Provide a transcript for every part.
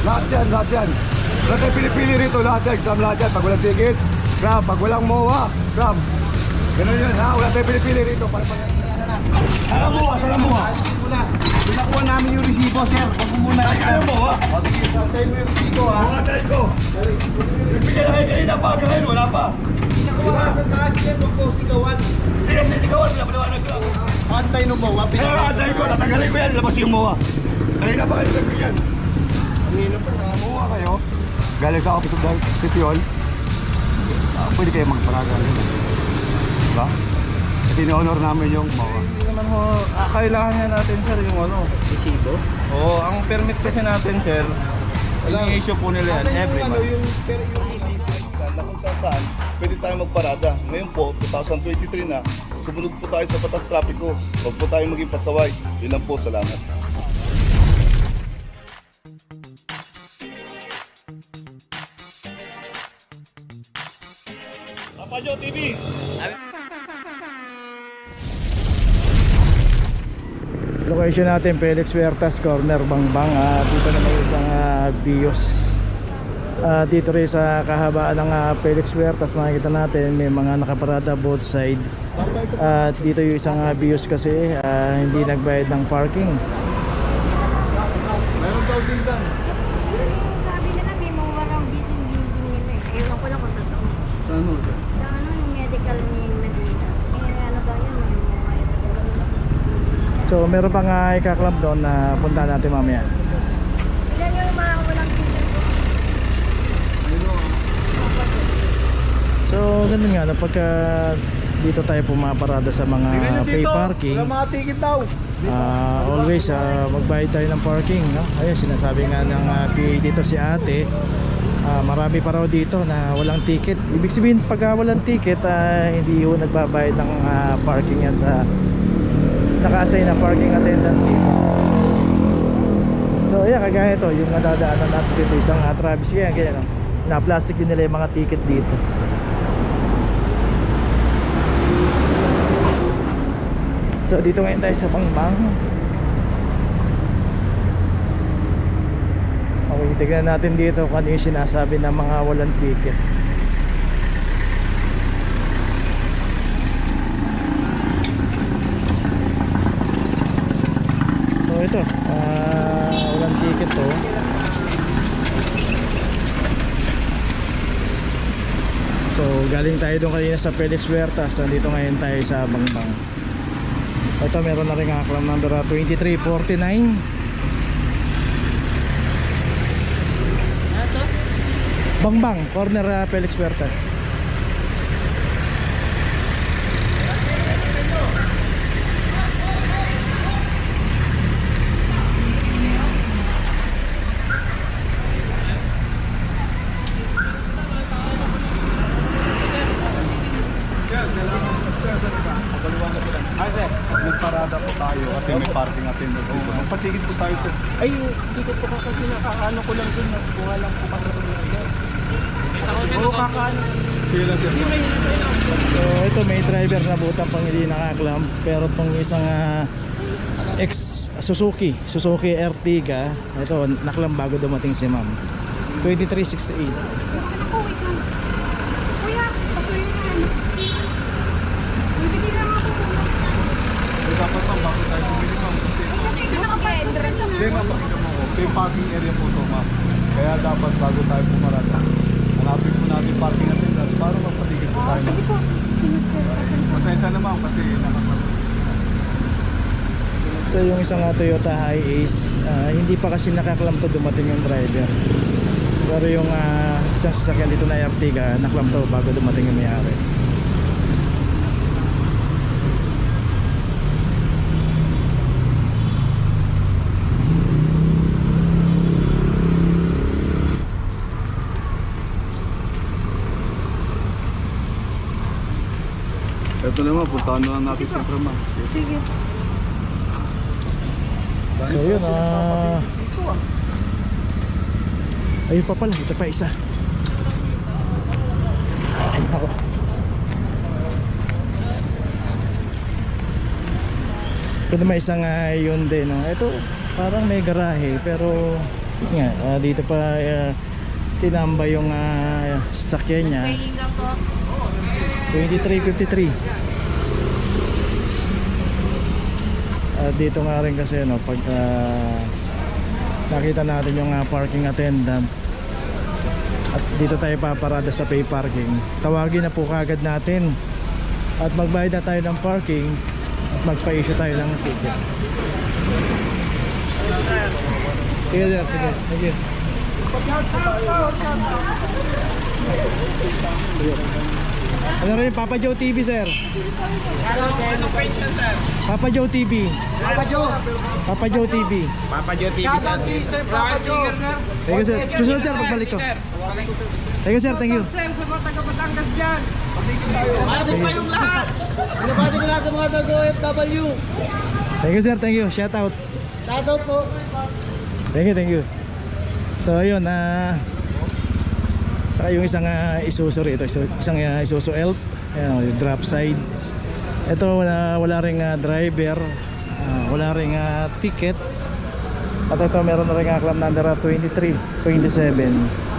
Lahat yan, lahat yan. Lahat ay pinipili rito, lahat yan. Grab lahat yan. Pag walang ticket, grab. Pag walang MOA, grab. Ganun yan ha, wala tayong pinipili rito. Saan mo ha? Pinakuha namin yung resibo, sir. Huwag mo muna. Ano mo ha? O sige, sasay mo yung resibo, ha? Mga tayo ko. Bigyan na kayo kanina pa, ngayon wala pa. Pinakuha sa sir, huwag po sigawan. Hindi kasi sigawan, pinapaliwanag ko. Antay no mo, Kaya nga tayo ko, tatanggalin ko yan, labas yung MOA. Kanina pa kayo sabi yan. Kanina pa, MOA kayo. Galing sa office of the station. Pwede kayo magparaga. Diba? Tino-honor namin yung MOA. Hindi naman ho, kailangan nga natin sir yung ano, resibo. Oo, ang permit kasi natin sir, ini-issue po nila yan every month. yung Na kung saan, pwede tayo magparada. Ngayon po, 2023 na, sumunod po tayo sa batas trapiko. Huwag po tayo maging pasaway. Yun lang po, salamat. Papajo TV! Location natin Felix Huertas Corner Bangbang. Dito na may isang bios. Dito rin sa kahabaan ng Felix Huertas makikita natin may mga nakaparada both side. At dito yung isang bios kasi hindi nagbayad ng parking. Meron daw din dan. Sabi nila may mga raw building nila eh. Ewan ko lang kung totoo. Ano? Sa ano yung medical ni Medina. Eh ano daw yun, may mga So meron pang ikaklab doon na punta natin mamaya. ilan yung mga walang ticket ko? So ganun nga, pagka dito tayo pumaparada sa mga pay parking, Wala mga ticket daw. always magbayad tayo ng parking, no? Ayun, sinasabi nga ng PA dito si ate, marami pa raw dito na walang ticket. Ibig sabihin pag walang ticket, hindi ho nagbabayad ng parking yan sa naka-assign na parking attendant dito. So ayan, kagaya ito yung nadadaanan natin dito, isang Travis, ganyan no? Na plastic din nila yung mga ticket dito. So dito ngayon tayo sa Bangbang. Okay, tignan natin dito kung ano yung sinasabi ng mga walang ticket. So ito, walang ticket to. So galing tayo doon kanina sa Felix Huertas, nandito ngayon tayo sa Bangbang. Ito meron na rin aklam number 2349. Bangbang, corner Felix Huertas. Nagparada po tayo kasi may parking attendant dito. Magpatigit po tayo sir. Ay, dito po kasi nakaano ko lang dun, buha lang po kami dun. Oo, kakaano. Sige lang sir. So ito may driver na butang pang hindi nakaklam, pero tong isang ex Suzuki Ertiga, ito naklam bago dumating si ma'am. 2368. Ako, wait lang. Kuya, patuloy na yan. Bibili lang ako. Dapat ma'am, bakit tayo bumili ma'am? Kasi Kasi naka-entrance na. hindi ma'am, pakita mo ko. May parking area po to ma'am. Kaya dapat bago tayo pumarada, hanapin po natin parking attendant para magpatigit po tayo. Sabi ko, Pasensya na ma'am kasi nakakapagod. So yung isang Toyota Hiace, hindi pa kasi nakaklam to dumating yung driver. Pero yung isang sasakyan dito na Ertiga, naklam to bago dumating yung may-ari. Ito naman, puntahan na lang natin siyempre ma'am. sige. So yun, ayun pa pala, ito pa isa. Ay, ako. Ito naman isang Hyundai, no? Ito parang may garahe pero Nga, dito pa tinambay yung sasakyan niya. Paying lang po. 2353. Dito nga rin kasi no, pag nakita natin yung parking attendant at dito tayo paparada sa pay parking, tawagin na po kagad natin at magbayad na tayo ng parking at magpa-issue tayo ng ticket. Sige sir, sige. Thank you. Ano rin, Papa Joe TV sir? Papa Joe TV. Papa Joe TV. Thank you sir. Susunod sir, pagbalik ko. Thank you sir, thank you. Binabati ko lahat ng mga taga-OFW. Thank you sir, thank you. Shout out. Shoutout po. Thank you. So ayun, saka yung isang Isuzu rito, isang Isuzu Elf, ayan, yung drop side. Ito wala ring driver, wala ring ticket. At ito meron na ring club number 23, 27.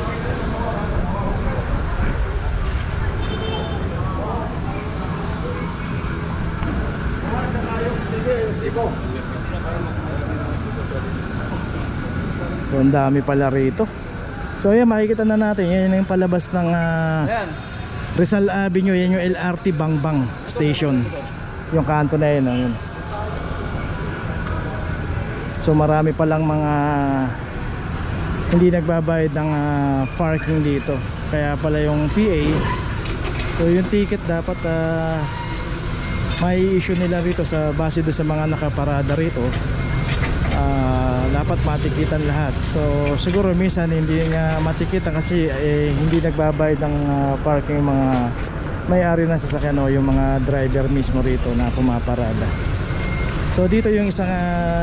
So ang dami pala rito. So ayan, makikita na natin, yan yung palabas ng Rizal Avenue, yan yung LRT Bangbang Station. Yung kanto na yun, yun. So marami palang mga hindi nagbabayad ng parking dito. Kaya pala yung PA, so yung ticket dapat may issue nila rito sa base do sa mga nakaparada rito. Dapat matikitan lahat. So siguro minsan hindi nga matikitan kasi hindi nagbabayad ng parking mga may-ari ng sasakyan o yung mga driver mismo rito na pumaparada. So dito yung isang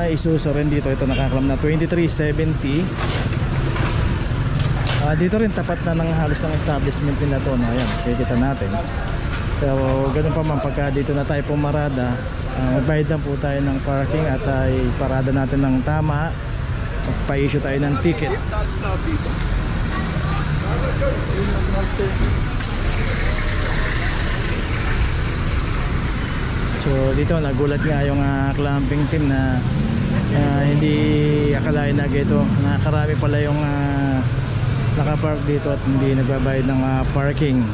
Isuzu rin dito, ito nakaklam na 2370. Dito rin tapat na ng halos ng establishment nila to, no? Ayan, kikita natin. Pero ganun pa man, pagka dito na tayo pumarada, magbayad na po tayo ng parking at parada natin ng tama, pa-issue tayo ng ticket. So dito nagulat nga yung clamping team na hindi akalain na gito, nakarami pala yung nakapark dito at hindi nagbabayad ng parking.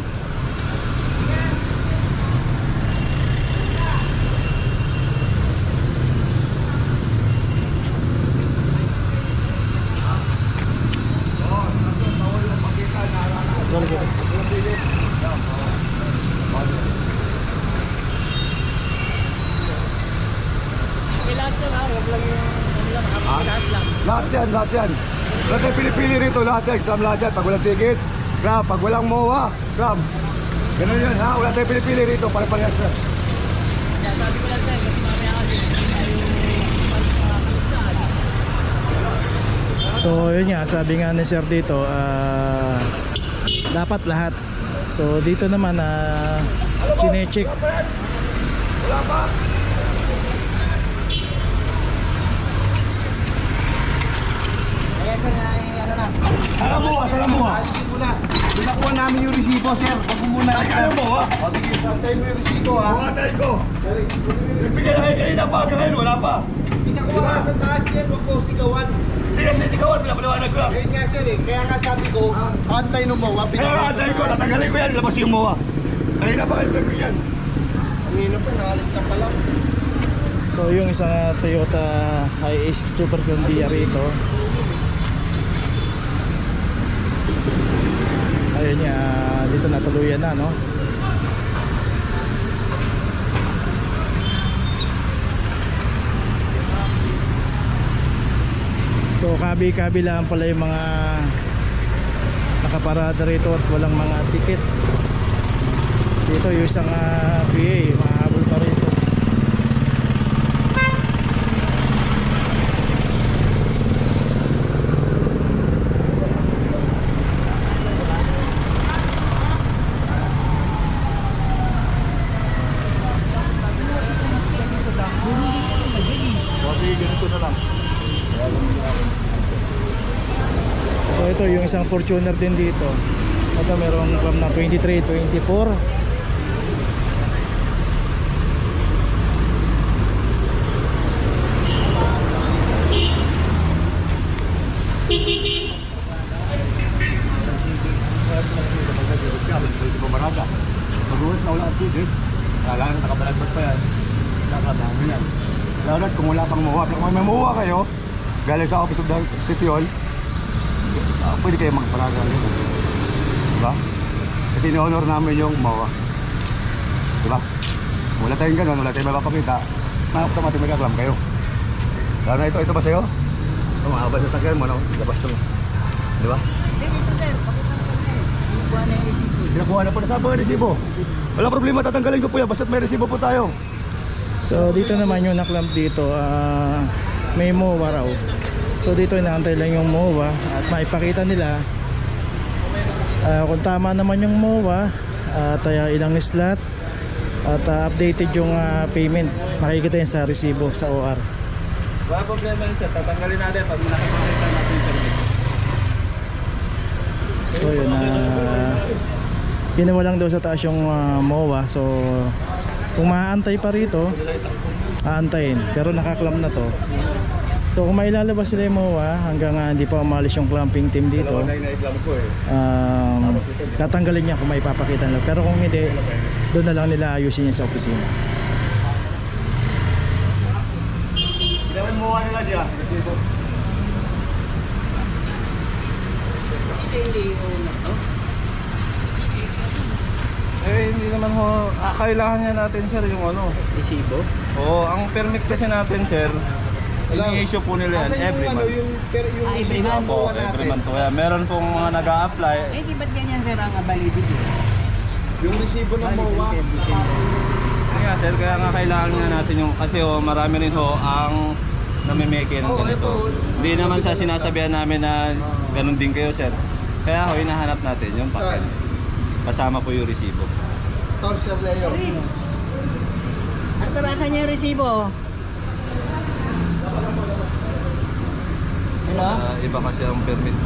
Lahat yan. Lahat yan pinipili rito, lahat yan. Grab lahat yan. Pag walang ticket, grab. Pag walang MOA, grab. Ganun yun ha. Wala tayong pinipili rito. Pare-parehas na. Sabi ko lang sa'yo, kasi mamaya kasi So yun nga, sabi nga ni sir dito, dapat lahat. So dito naman chine-check. Wala pa. Sala mo ha. alisin ko na. Binakuha namin yung resibo, sir. Huwag mo muna. Ano mo ha? O sige, santayin mo yung resibo, ha. Pangatay ko. Bigyan na kayo kanina pa. Hanggang ngayon wala pa. Binakuha ka sa taas, sir. Huwag mo sigawan. Hindi kasi sigawan. Pinapaliwanag ko lang. Yun nga, sir, eh. Kaya nga sabi ko, antay no mo, ha. Kaya antay ko. Tatanggalin ko yan. Labas yung MOA. Kanina pa kayo pinagpigyan. Ang ino pa, nakalis ka pa lang. So yung isang Toyota Hiace Super Condia rito. Ayun niya, dito natuluyan na, no? So kabi-kabilaan pala yung mga nakaparada rito at walang mga ticket. Dito yung isang PA, mahabol pa rito. ito yung isang Fortuner din dito. Ito merong clamp na 23, 24. Mag-uwas na wala ang ticket. Kailangan nakabalagbat pa yan. Nakadami yan. Lalo na kung wala pang MOA. Kung may MOA kayo, galing sa Office of the City Hall, pwede kayo magparaga. Diba? Kasi ni-honor namin yung MOA. Diba? Kung wala tayong ganun, wala tayong mapapakita, automatic may kaklam kayo. Lalo na ito ba sa'yo? Ito, mahaba sa sakyan mo, no? Labas ito mo. Diba? Pinakuha na po na sa mga resibo. Wala problema, tatanggalin ko po yan basta't may resibo po tayo. So dito naman yung naklamp dito, may MOA raw. So dito inaantay lang yung MOA at maipakita nila kung tama naman yung MOA at ilang slot at updated yung payment. Makikita yun sa resibo sa OR. Wala problema yun sir, tatanggalin natin pag nakipakita natin yung permit. So yun, ginawa lang daw sa taas yung MOA. So kung maaantay pa rito, aantayin. Pero nakaklamp na to. So kung mailalabas sila yung MOA hanggang hindi pa umalis yung clamping team dito, tatanggalin niya kung may papakita nila. Pero kung hindi, doon na lang nila ayusin yan sa opisina. Kailangan MOA nila dyan. Hindi naman ho, kailangan niya natin sir yung ano. Resibo? Oo, ang permit kasi natin sir, ini-issue po nila yan every month. Yung resibo ang Po, MOA natin. every month po yan. Meron pong mga nag-a-apply. Eh, di ba't ganyan sir ang validity? Yung resibo ng MOA. Kaya nga sir, kaya nga kailangan nga natin yung, kasi marami rin ho ang namimeke ng ganito. Hindi naman sa sinasabihan namin na ganun din kayo sir. Kaya ho, hinahanap natin yung packet. Kasama po yung resibo. Ito sir Leo. At narasan niya yung resibo? Ano? Iba kasi ang permit.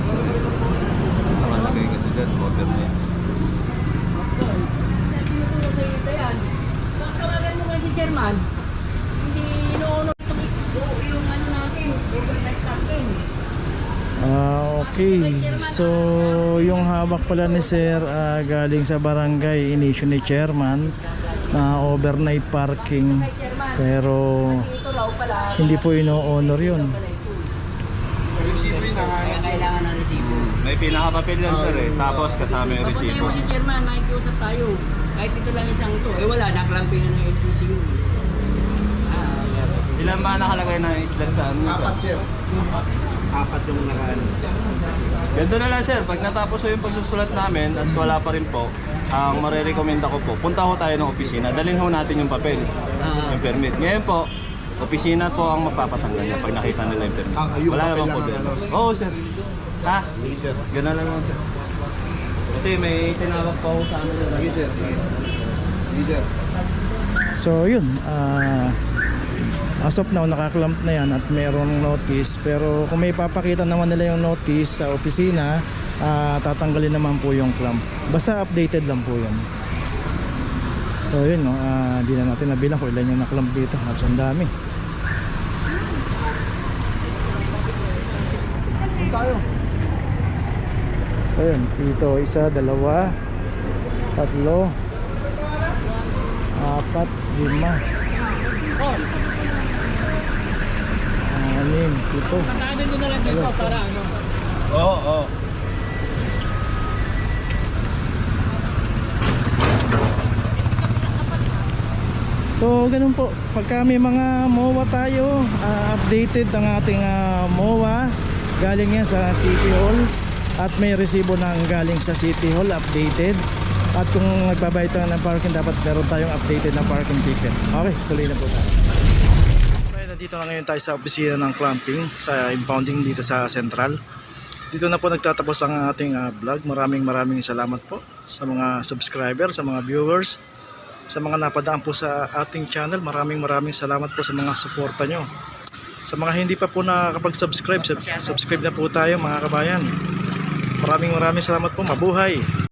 Nakalagay kasi dyan, overnight. Tawagan mo kasi si chairman. Hindi ino-honor yung ano natin, overnight natin. Okay. So yung hawak pala ni sir galing sa barangay, inisyu ni chairman na overnight parking. Pero Ito raw pala. hindi po ino-honor yun. Resibo yun Kaya kailangan ng resibo. May pinaka-papel yan sir eh. Tapos kasama yung Papuntahin resibo. mo si chairman, makikiusap tayo. Kahit ito lang isang to. Eh wala, naklampingan ng LTCU. Ilan ba nakalagay na islan sa ano? Apat sir. Apat yung nakaano. Ganito na lang sir, pag natapos yung pagsusulat namin at wala pa rin po, ang marirekomenda ko po, punta ho tayo ng opisina, dalhin ho natin yung papel, yung permit. Ngayon po, opisina po ang magpapatanggal niya pag nakita nila yung permit. Yung Wala papel namang lang problema. ang Oo sir. Ha? Ganun lang naman sir. Kasi may tinawag pa ho sa amin. sir. sir. So yun, as of now nakaklamp na yan at merong notice. Pero kung may papakita naman nila yung notice sa opisina, tatanggalin naman po yung clamp. Basta updated lang po yun. So yun, no, di na natin nabilang kung ilan yung naklamp dito. At ang dami. So yun, dito isa, dalawa, tatlo, apat, lima, anim, pito. Pagkaanan nyo na lang dito para ano? Oo, oo. So ganun po, pagka may mga MOA tayo, updated ang ating MOA, galing yan sa City Hall at may resibo ng galing sa City Hall, updated. At kung nagbabayad tayo ng parking, dapat meron tayong updated na parking ticket. Okay, tuloy na po tayo. Okay, nandito na ngayon tayo sa opisina ng clamping, sa impounding dito sa Central. Dito na po nagtatapos ang ating vlog. Maraming salamat po sa mga subscriber, sa mga viewers, sa mga napadaan po sa ating channel. Maraming salamat po sa mga suporta nyo. Sa mga hindi pa po nakakapag-subscribe, subscribe na po tayo mga kabayan. Maraming salamat po. Mabuhay.